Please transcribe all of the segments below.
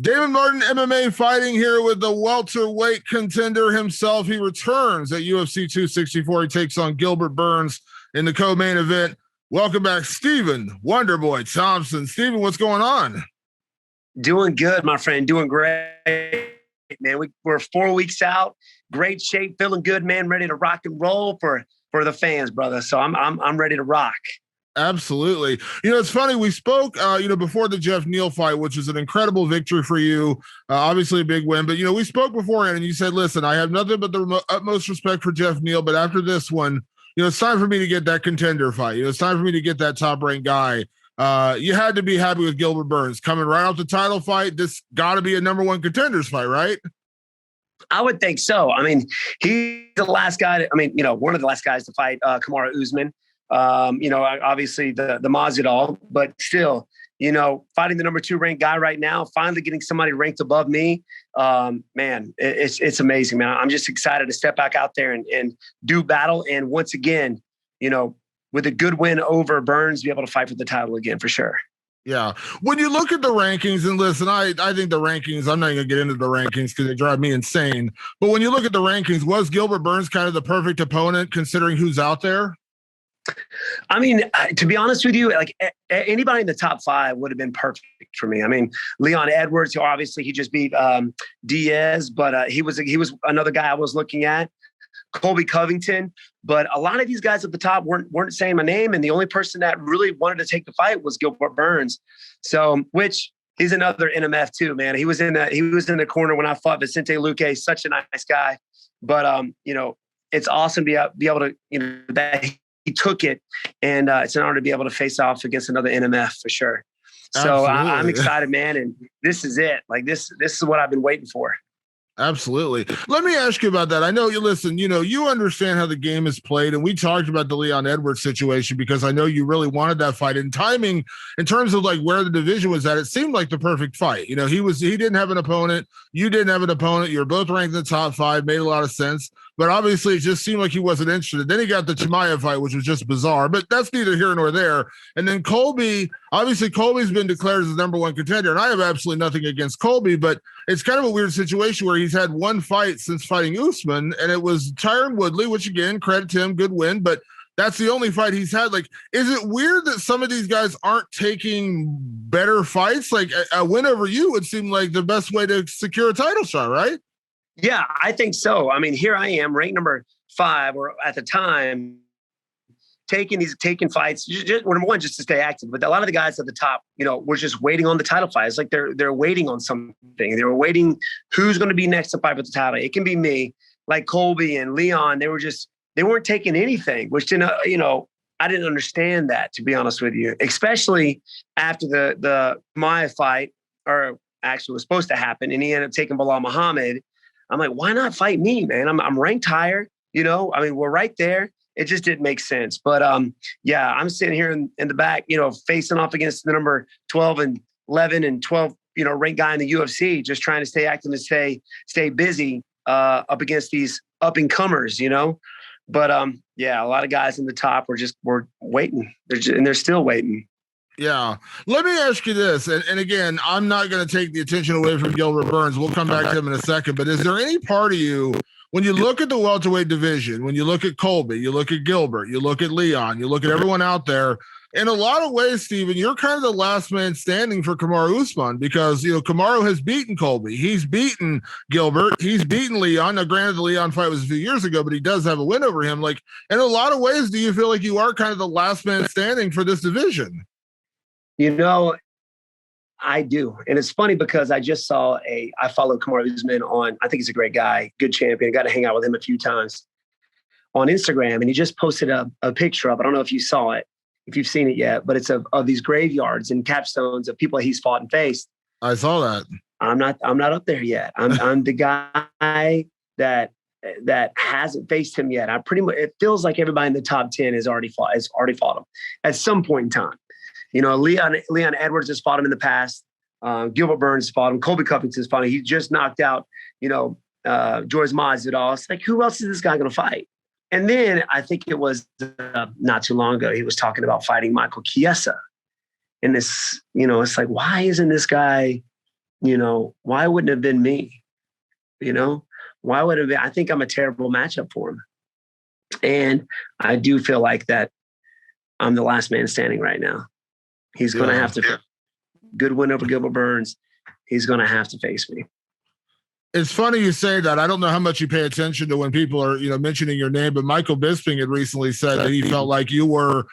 David Martin, MMA fighting here with the welterweight contender himself. He returns at UFC 264. He takes on Gilbert Burns in the co-main event. Welcome back, Stephen Wonderboy Thompson. Stephen, what's going on? Doing good, my friend. Doing great, man. We're 4 weeks out. Great shape, feeling good, man. Ready to rock and roll for the fans, brother. So I'm ready to rock. Absolutely. It's funny. We spoke, before the Jeff Neal fight, which was an incredible victory for you. Obviously a big win, but we spoke beforehand and you said, listen, I have nothing but the utmost respect for Jeff Neal, but after this one, it's time for me to get that contender fight. It's time for me to get that top ranked guy. You had to be happy with Gilbert Burns coming right off the title fight. This got to be a number one contenders fight, right? I would think so. I mean, he's the last guy. One of the last guys to fight Kamaru Usman. Obviously the Masvidal, but still, fighting the number 2 ranked guy right now, finally getting somebody ranked above me. Man, it's amazing, man. I'm just excited to step back out there and do battle. And once again, with a good win over Burns, be able to fight for the title again for sure. Yeah. When you look at the rankings, and listen, I think the rankings, I'm not going to get into the rankings because they drive me insane. But when you look at the rankings, was Gilbert Burns kind of the perfect opponent considering who's out there? I mean, to be honest with you, like anybody in the top 5 would have been perfect for me. I mean, Leon Edwards, obviously he just beat Diaz, but he was another guy I was looking at. Colby Covington, but a lot of these guys at the top weren't saying my name, and the only person that really wanted to take the fight was Gilbert Burns. So, which he's another NMF too, man. He was in the corner when I fought Vicente Luque, such a nice guy. But it's awesome to be able to that he took it, and it's an honor to be able to face off against another NMF for sure. So I'm excited, man, and this is it. Like this is what I've been waiting for. Absolutely. Let me ask you about that. I know you you understand how the game is played, and we talked about the Leon Edwards situation because I know you really wanted that fight, and timing in terms of like where the division was at, it seemed like the perfect fight. He didn't have an opponent. You didn't have an opponent. You were both ranked in the top 5, made a lot of sense, but obviously it just seemed like he wasn't interested. Then he got the Chimaev fight, which was just bizarre, but that's neither here nor there. And then Colby's been declared as the number 1 contender, and I have absolutely nothing against Colby, but it's kind of a weird situation where he's had one fight since fighting Usman, and it was Tyron Woodley, which again, credit to him, good win, but that's the only fight he's had. Like, is it weird that some of these guys aren't taking better fights? Like a win over you would seem like the best way to secure a title shot, right? Yeah, I think so. I mean, here I am, ranked number 5, or at the time, taking fights, just number 1, just to stay active. But a lot of the guys at the top, were just waiting on the title fight. It's like they're waiting on something. They were waiting who's going to be next to fight for the title. It can be me, like Colby and Leon. They weren't taking anything, which didn't, I didn't understand that, to be honest with you, especially after the Maya fight, or actually was supposed to happen, and he ended up taking Bilal Muhammad. I'm like, why not fight me, man? I'm ranked higher, we're right there. It just didn't make sense. But yeah, I'm sitting here in the back, facing off against the number 12 and 11 and 12, ranked guy in the UFC, just trying to stay active and stay busy up against these up and comers, But yeah, a lot of guys in the top were waiting. They're still waiting. Yeah. Let me ask you this. And again, I'm not going to take the attention away from Gilbert Burns. We'll come back to him in a second. But is there any part of you, when you look at the welterweight division, when you look at Colby, you look at Gilbert, you look at Leon, you look at everyone out there, in a lot of ways, Stephen, you're kind of the last man standing for Kamaru Usman because, Kamaru has beaten Colby. He's beaten Gilbert. He's beaten Leon. Now, granted, the Leon fight was a few years ago, but he does have a win over him. Like, in a lot of ways, do you feel like you are kind of the last man standing for this division? I do. And it's funny because I just saw I follow Kamaru Usman on, I think he's a great guy, good champion. Got to hang out with him a few times on Instagram. And he just posted a picture of, I don't know if you saw it, if you've seen it yet, but it's of these graveyards and capstones of people he's fought and faced. I saw that. I'm not up there yet. I'm the guy that hasn't faced him yet. It feels like everybody in the top 10 has already fought him at some point in time. Leon Edwards has fought him in the past. Gilbert Burns has fought him. Colby Covington has fought him. He just knocked out, George Masvidal. It's like, who else is this guy going to fight? And then I think it was not too long ago, he was talking about fighting Michael Chiesa. And this, it's like, why isn't this guy why wouldn't it have been me? Why would it have been? I think I'm a terrible matchup for him. And I do feel like that I'm the last man standing right now. He's going to have to, good win over Gilbert Burns. He's going to have to face me. It's funny you say that. I don't know how much you pay attention to when people are, mentioning your name, but Michael Bisping had recently said that he felt like you were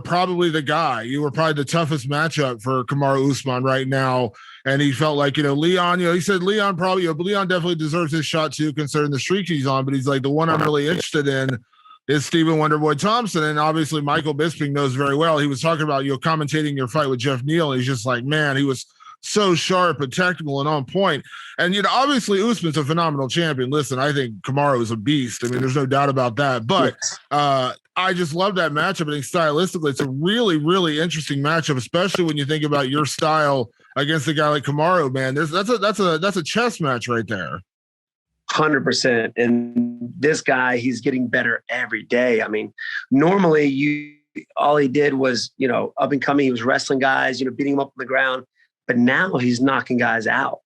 probably the guy. You were probably the toughest matchup for Kamaru Usman right now. And he felt like, Leon, he said Leon probably, Leon definitely deserves his shot too, considering the streak he's on, but he's like, the one I'm really interested in is Stephen Wonderboy Thompson. And obviously Michael Bisping knows very well. He was talking about, commentating your fight with Jeff Neal. And he's just like, man, he was so sharp and technical and on point. And, obviously Usman's a phenomenal champion. Listen, I think Kamaru is a beast. I mean, there's no doubt about that. But I just love that matchup. I think stylistically, it's a really, really interesting matchup, especially when you think about your style against a guy like Kamaru, man. That's a chess match right there. 100%. And this guy, he's getting better every day. I mean, normally all he did was, up and coming. He was wrestling guys, beating them up on the ground. But now he's knocking guys out.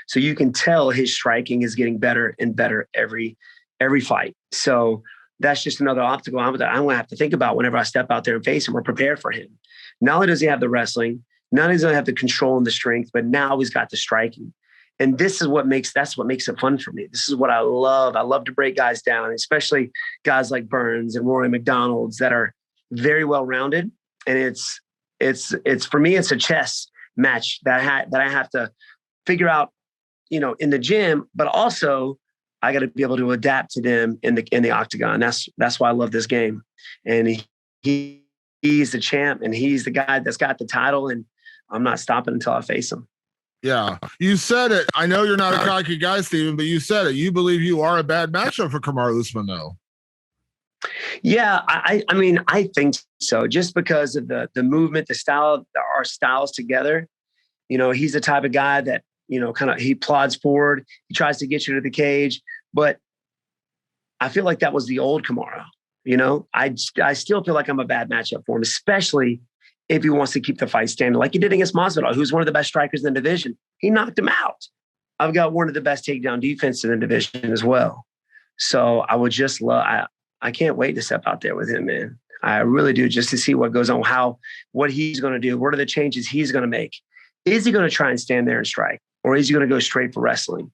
So you can tell his striking is getting better and better every fight. So that's just another obstacle I'm going to have to think about whenever I step out there and face him or prepare for him. Not only does he have the wrestling, not only does he have the control and the strength, but now he's got the striking. And that's what makes it fun for me. This is what I love. I love to break guys down, especially guys like Burns and Rory McDonald's that are very well-rounded. And it's for me, it's a chess match that I have to figure out, in the gym, but also I got to be able to adapt to them in the octagon. That's why I love this game. And he's the champ and he's the guy that's got the title, and I'm not stopping until I face him. Yeah. You said it. I know you're not a cocky guy, Steven, but you said it. You believe you are a bad matchup for Kamaru Usman, though. Yeah, I mean, I think so. Just because of the movement, the style, our styles together. He's the type of guy that, he plods forward. He tries to get you to the cage. But I feel like that was the old Kamaru. I still feel like I'm a bad matchup for him, especially if he wants to keep the fight standing like he did against Masvidal, who's one of the best strikers in the division. He knocked him out. I've got one of the best takedown defenses in the division as well. So I would just I can't wait to step out there with him, man. I really do, just to see what goes on, what he's going to do. What are the changes he's going to make? Is he going to try and stand there and strike? Or is he going to go straight for wrestling?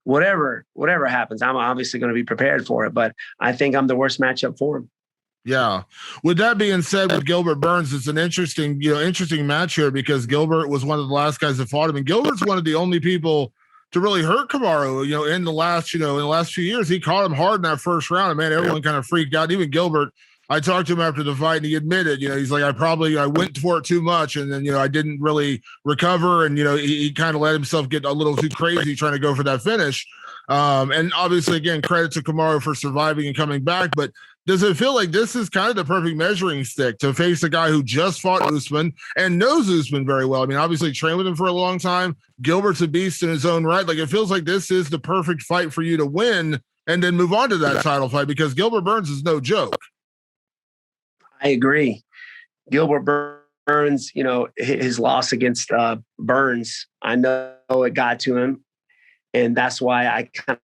Whatever happens, I'm obviously going to be prepared for it, but I think I'm the worst matchup for him. Yeah. With that being said, with Gilbert Burns, it's an interesting match here because Gilbert was one of the last guys that fought him. And Gilbert's one of the only people to really hurt Kamaru, in the last few years. He caught him hard in that first round. And man, everyone kind of freaked out. Even Gilbert, I talked to him after the fight and he admitted, he's like, I went for it too much. And then, I didn't really recover. And, he kind of let himself get a little too crazy trying to go for that finish. And obviously, again, credit to Kamaru for surviving and coming back. But does it feel like this is kind of the perfect measuring stick to face a guy who just fought Usman and knows Usman very well? I mean, obviously trained with him for a long time. Gilbert's a beast in his own right. Like, it feels like this is the perfect fight for you to win and then move on to that title fight because Gilbert Burns is no joke. I agree. Gilbert Burns, his loss against Burns, I know it got to him. And that's why I kind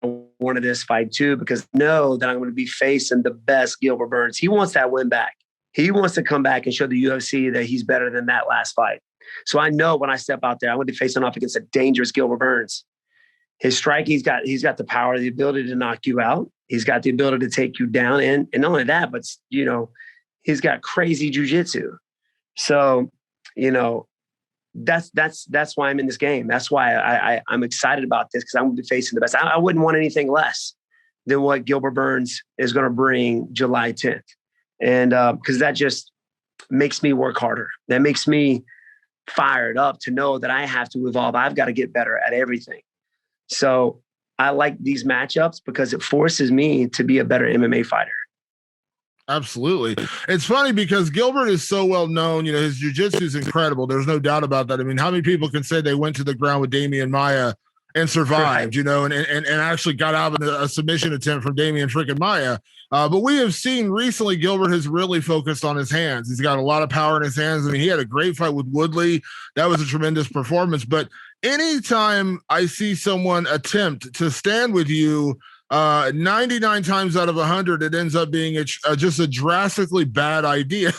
of wanted this fight too, because I know that I'm going to be facing the best Gilbert Burns. He wants that win back. He wants to come back and show the UFC that he's better than that last fight. So I know when I step out there, I'm going to be facing off against a dangerous Gilbert Burns. His strike, he's got the power, the ability to knock you out. He's got the ability to take you down. And not only that, but, he's got crazy jujitsu. So, that's why I'm in this game. That's why I'm excited about this, because I'm going to be facing the best. I wouldn't want anything less than what Gilbert Burns is going to bring July 10th. And because that just makes me work harder. That makes me fired up to know that I have to evolve. I've got to get better at everything. So I like these matchups because it forces me to be a better MMA fighter. Absolutely. It's funny because Gilbert is so well known. His jiu-jitsu is incredible. There's no doubt about that. I mean, how many people can say they went to the ground with Damian Maia and survived, you know, and actually got out of a submission attempt from Damian freaking Maya. But we have seen recently Gilbert has really focused on his hands. He's got a lot of power in his hands. I mean, he had a great fight with Woodley. That was a tremendous performance. But anytime I see someone attempt to stand with you, 99 times out of 100, it ends up being just a drastically bad idea.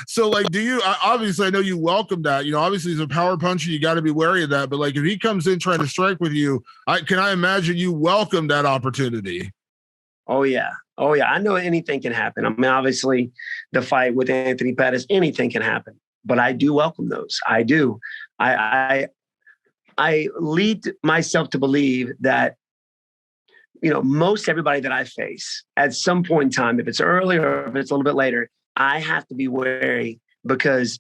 So, like, do you, obviously, I know you welcome that, you know, obviously he's a power puncher. You got to be wary of that. But like, if he comes in trying to strike with you, can I imagine you welcome that opportunity? Oh yeah. Oh yeah. I know anything can happen. I mean, obviously the fight with Anthony Pettis, anything can happen, but I do welcome those. I do. I lead myself to believe that, you know, most everybody that I face at some point in time, if it's early or if it's a little bit later, I have to be wary because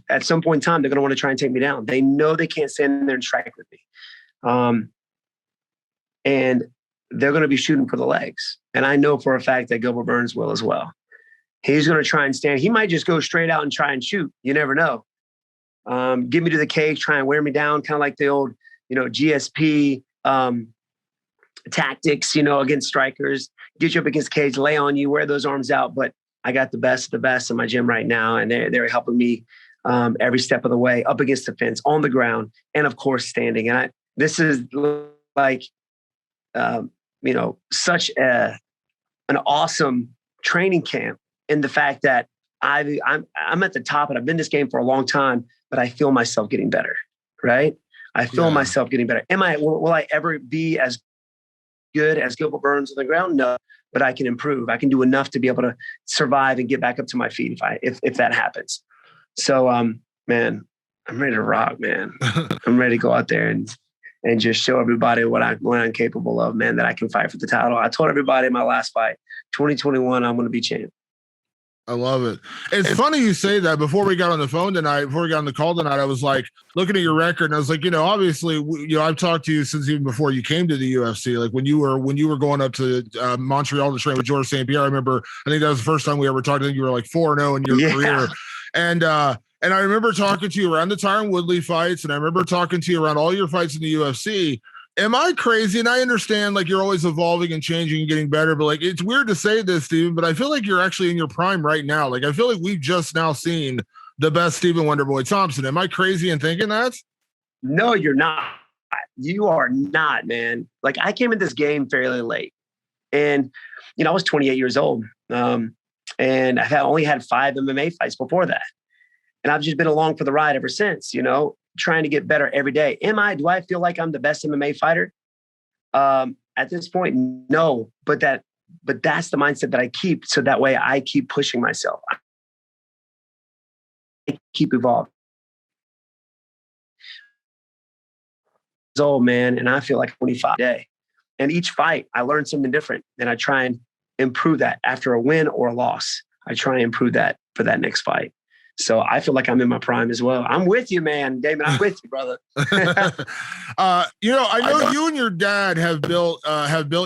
at some point in time, they're going to want to try and take me down. They know they can't stand there and strike with me. And they're going to be shooting for the legs. And I know for a fact that Gilbert Burns will as well. He's going to try and stand. He might just go straight out and try and shoot. You never know. Get me to the cage, try and wear me down, kind of like the old, you know, GSP tactics, you know, against strikers. Get you up against the cage, lay on you, wear those arms out. But I got the best of the best in my gym right now, and they're helping me every step of the way, up against the fence, on the ground, and of course standing. And this is like, you know, such an awesome training camp in the fact that I'm at the top and I've been in this game for a long time, but I feel myself getting better, right? I feel myself getting better. Will I ever be as good as Gilbert Burns on the ground? No, but I can improve. I can do enough to be able to survive and get back up to my feet if that happens. So, man, I'm ready to rock, man. I'm ready to go out there and just show everybody what I'm capable of, man, that I can fight for the title. I told everybody in my last fight, 2021, I'm going to be champ. I love it. It's funny you say that. Before we got on the phone tonight, before we got on the call tonight, I was like looking at your record and I was like, you know, obviously, you know, I've talked to you since even before you came to the UFC. Like when you were going up to Montreal to train with Georges St. Pierre, I remember, I think that was the first time we ever talked. I think you were like 4-0 in your career. And I remember talking to you around the Tyron Woodley fights. And I remember talking to you around all your fights in the UFC. Am I crazy? And I understand like you're always evolving and changing and getting better, but like, it's weird to say this, Steven, but I feel like you're actually in your prime right now. Like, I feel like we've just now seen the best Steven Wonderboy Thompson. Am I crazy in thinking that? No, you're not. You are not, man. Like I came in this game fairly late and, you know, I was 28 years old. And I've only had 5 MMA fights before that. And I've just been along for the ride ever since, you know, trying to get better every day. Do I feel like I'm the best MMA fighter? At this point, no, but that's the mindset that I keep. So that way I keep pushing myself. I keep evolving. Old man, and I feel like 25 a day. And each fight, I learn something different, and I try and improve that after a win or a loss. I try and improve that for that next fight. So I feel like I'm in my prime as well. I'm with you, man, David. I'm with you, brother. You know, I know you and your dad have built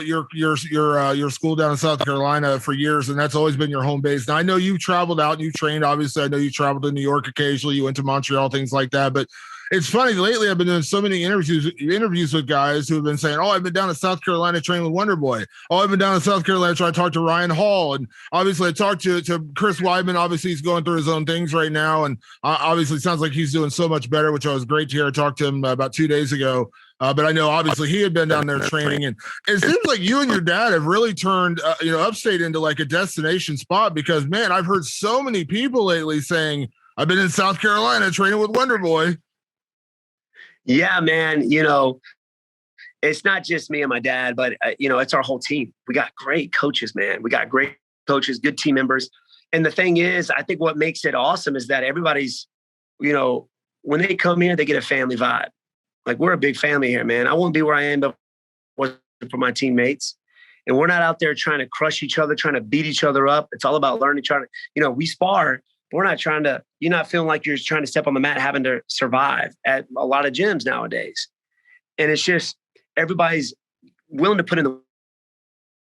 your school down in South Carolina for years, and that's always been your home base. Now I know you've traveled out and you trained. Obviously, I know you traveled to New York occasionally. You went to Montreal, things like that. But it's funny, lately I've been doing so many interviews with guys who have been saying, oh, I've been down to South Carolina training with Wonderboy. Oh, I've been down to South Carolina trying to talk to Ryan Hall. And obviously I talked to Chris Weidman. Obviously he's going through his own things right now. And obviously it sounds like he's doing so much better, which I was great to hear. I talked to him about 2 days ago. But I know obviously he had been down there training, and it seems like you and your dad have really turned, upstate into like a destination spot, because man, I've heard so many people lately saying, I've been in South Carolina training with Wonderboy. Yeah, man. You know, it's not just me and my dad, but it's our whole team. We got great coaches, man. We got great coaches, good team members. And the thing is, I think what makes it awesome is that everybody's, when they come here, they get a family vibe. Like, we're a big family here, man. I wouldn't be where I am if it wasn't for my teammates. And we're not out there trying to crush each other, trying to beat each other up. It's all about learning, we spar, but we're not you're not feeling like you're trying to step on the mat, having to survive at a lot of gyms nowadays. And it's just, everybody's willing to put in the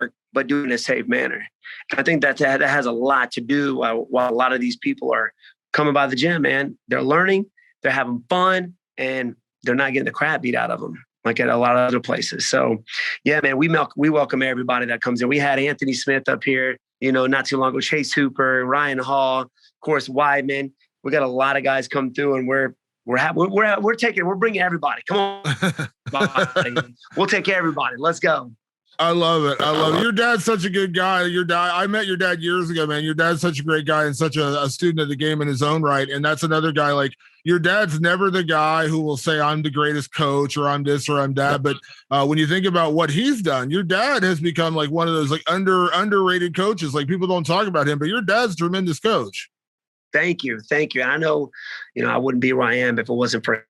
work, but do it in a safe manner. And I think that has a lot to do while a lot of these people are coming by the gym, man. They're learning, they're having fun, and they're not getting the crap beat out of them. like at a lot of other places. So yeah, man, we welcome everybody that comes in. We had Anthony Smith up here, not too long ago, Chase Hooper, Ryan Hall, of course, Weidman. We got a lot of guys come through, and we're bringing everybody. Come on. We'll take everybody. Let's go. I love it. I love it. Your dad's such a good guy. I met your dad years ago, man. Your dad's such a great guy and such a student of the game in his own right. And that's another guy, like, your dad's never the guy who will say, I'm the greatest coach or I'm this or I'm that. But when you think about what he's done, your dad has become like one of those like underrated coaches. Like, people don't talk about him, but your dad's a tremendous coach. Thank you. And I know, I wouldn't be where I am if it wasn't for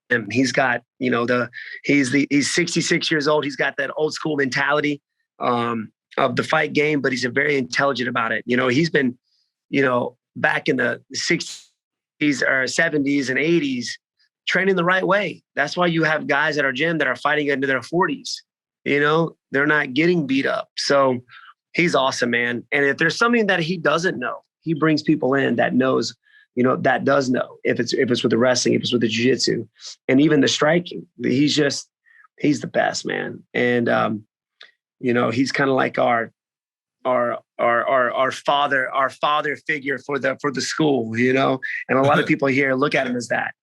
him. He's got, he's 66 years old. He's got that old school mentality of the fight game, but he's very intelligent about it. He's been, back in the 60s or 70s and 80s, training the right way. That's why you have guys at our gym that are fighting into their 40s. They're not getting beat up. So he's awesome, man. And if there's something that he doesn't know, he brings people in that knows, that does know, if it's with the wrestling, if it's with the jiu-jitsu, and even the striking. He's the best, man. And he's kind of like our father figure for the school, and a lot of people here look at him as that.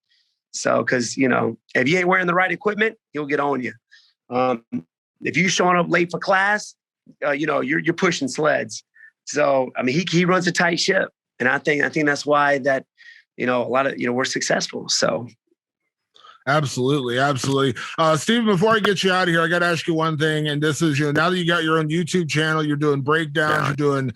So, because if you ain't wearing the right equipment, he'll get on you. If you showing up late for class, you're pushing sleds. So, I mean, he runs a tight ship, and I think that's why that, a lot of, we're successful. So. Absolutely. Steven, before I get you out of here, I got to ask you one thing. And this is, now that you got your own YouTube channel, you're doing breakdowns, you're doing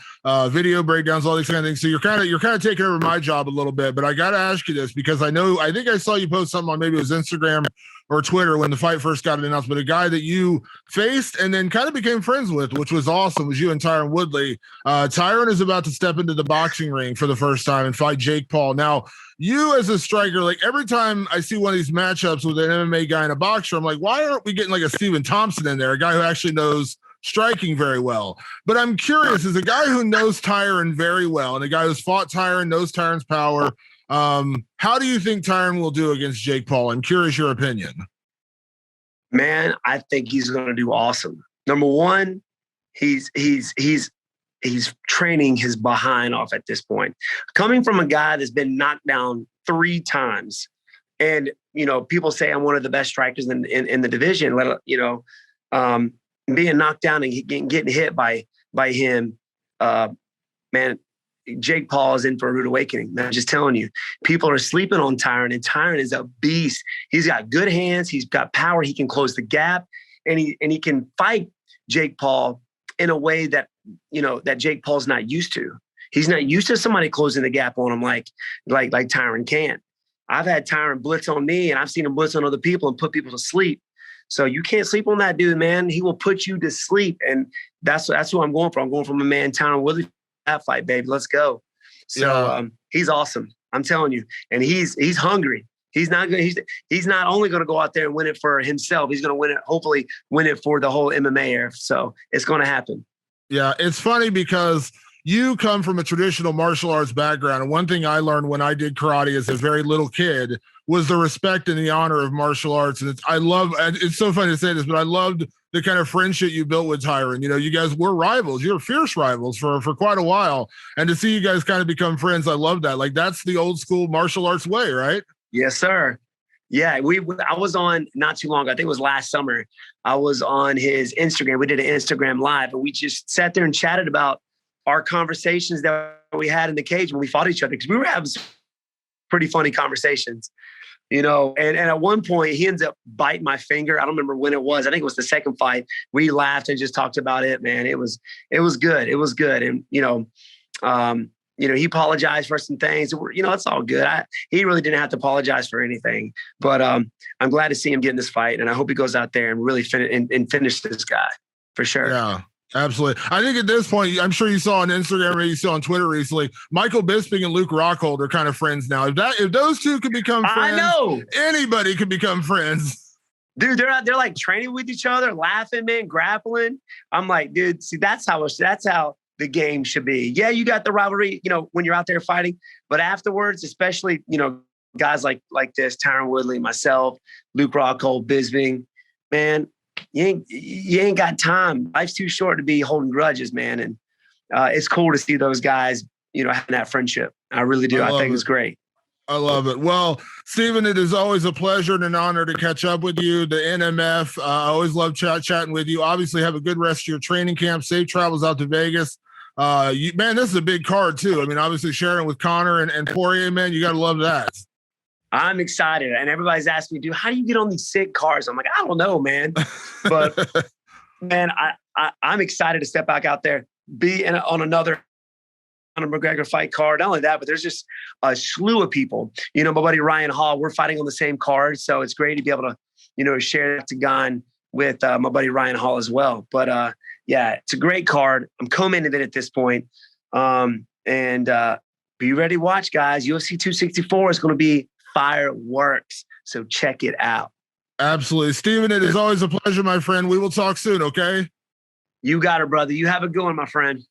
video breakdowns, all these kind of things. So you're kind of taking over my job a little bit, but I got to ask you this because I think I saw you post something on, maybe it was Instagram or Twitter when the fight first got announced, but a guy that you faced and then kind of became friends with, which was awesome, was you and Tyron Woodley. Tyron is about to step into the boxing ring for the first time and fight Jake Paul. Now, you as a striker, like every time I see one of these matchups with an MMA guy and a boxer, I'm like, why aren't we getting like a Stephen Thompson in there, a guy who actually knows striking very well? But I'm curious, as a guy who knows Tyron very well and a guy who's fought Tyron, knows Tyron's power, how do you think Tyron will do against Jake Paul? I'm curious your opinion. Man, I think he's going to do awesome. Number one, he's training his behind off at this point. Coming from a guy that's been knocked down 3 times, and people say I'm one of the best strikers in the division. Being knocked down and getting hit by him, man. Jake Paul is in for a rude awakening. I'm just telling you, people are sleeping on Tyron, and Tyron is a beast. He's got good hands. He's got power. He can close the gap, and he can fight Jake Paul in a way that, that Jake Paul's not used to. He's not used to somebody closing the gap on him like Tyron can. I've had Tyron blitz on me, and I've seen him blitz on other people and put people to sleep. So you can't sleep on that dude, man. He will put you to sleep, and that's who I'm going for. I'm going from a man, Tyron Woodley. That fight, baby. Let's go. So he's awesome. I'm telling you. And he's hungry. He's not only going to go out there and win it for himself. He's going to win it, hopefully win it for the whole MMA era. So it's going to happen. Yeah. It's funny because you come from a traditional martial arts background. And one thing I learned when I did karate as a very little kid was the respect and the honor of martial arts. And it's so funny to say this, but I loved the kind of friendship you built with Tyron. You guys were rivals. You were fierce rivals for quite a while. And to see you guys kind of become friends, I love that. Like, that's the old school martial arts way, right? Yes, sir. Yeah, I was on not too long ago. I think it was last summer. I was on his Instagram. We did an Instagram live, and we just sat there and chatted about our conversations that we had in the cage when we fought each other, because we were having some pretty funny conversations. And at one point he ends up biting my finger. I don't remember when it was. I think it was the second fight. We laughed and just talked about it, man. It was good. It was good. And, he apologized for some things. It's all good. He really didn't have to apologize for anything, but I'm glad to see him get in this fight. And I hope he goes out there and really finish this guy for sure. Yeah. Absolutely. I think at this point, I'm sure you saw on Instagram or you saw on Twitter recently, Michael Bisping and Luke Rockhold are kind of friends now. If those two could become friends, I know anybody could become friends. Dude, they're like training with each other, laughing, man, grappling. I'm like, dude, see, that's how the game should be. Yeah, you got the rivalry, when you're out there fighting, but afterwards, especially, guys like this, Tyron Woodley, myself, Luke Rockhold, Bisping, man, you ain't got time. Life's too short to be holding grudges, man. And it's cool to see those guys, having that friendship. I really do. I think it's great. I love it. Well, Steven, it is always a pleasure and an honor to catch up with you. The NMF, I always love chatting with you. Obviously, have a good rest of your training camp. Safe travels out to Vegas. Man, this is a big card too. I mean, obviously sharing with Connor and Poirier, man, you got to love that. I'm excited. And everybody's asking me, dude, how do you get on these sick cars? I'm like, I don't know, man. But man, I'm excited to step back out there, be on another Conor McGregor fight card. Not only that, but there's just a slew of people. My buddy Ryan Hall, we're fighting on the same card. So it's great to be able to, share that to Gun with my buddy Ryan Hall as well. But yeah, it's a great card. I'm co-main event at this point. And be ready to watch, guys. UFC 264 is going to be fireworks. So check it out. Absolutely. Steven, it is always a pleasure, my friend. We will talk soon, okay? You got it, brother. You have a good one, my friend.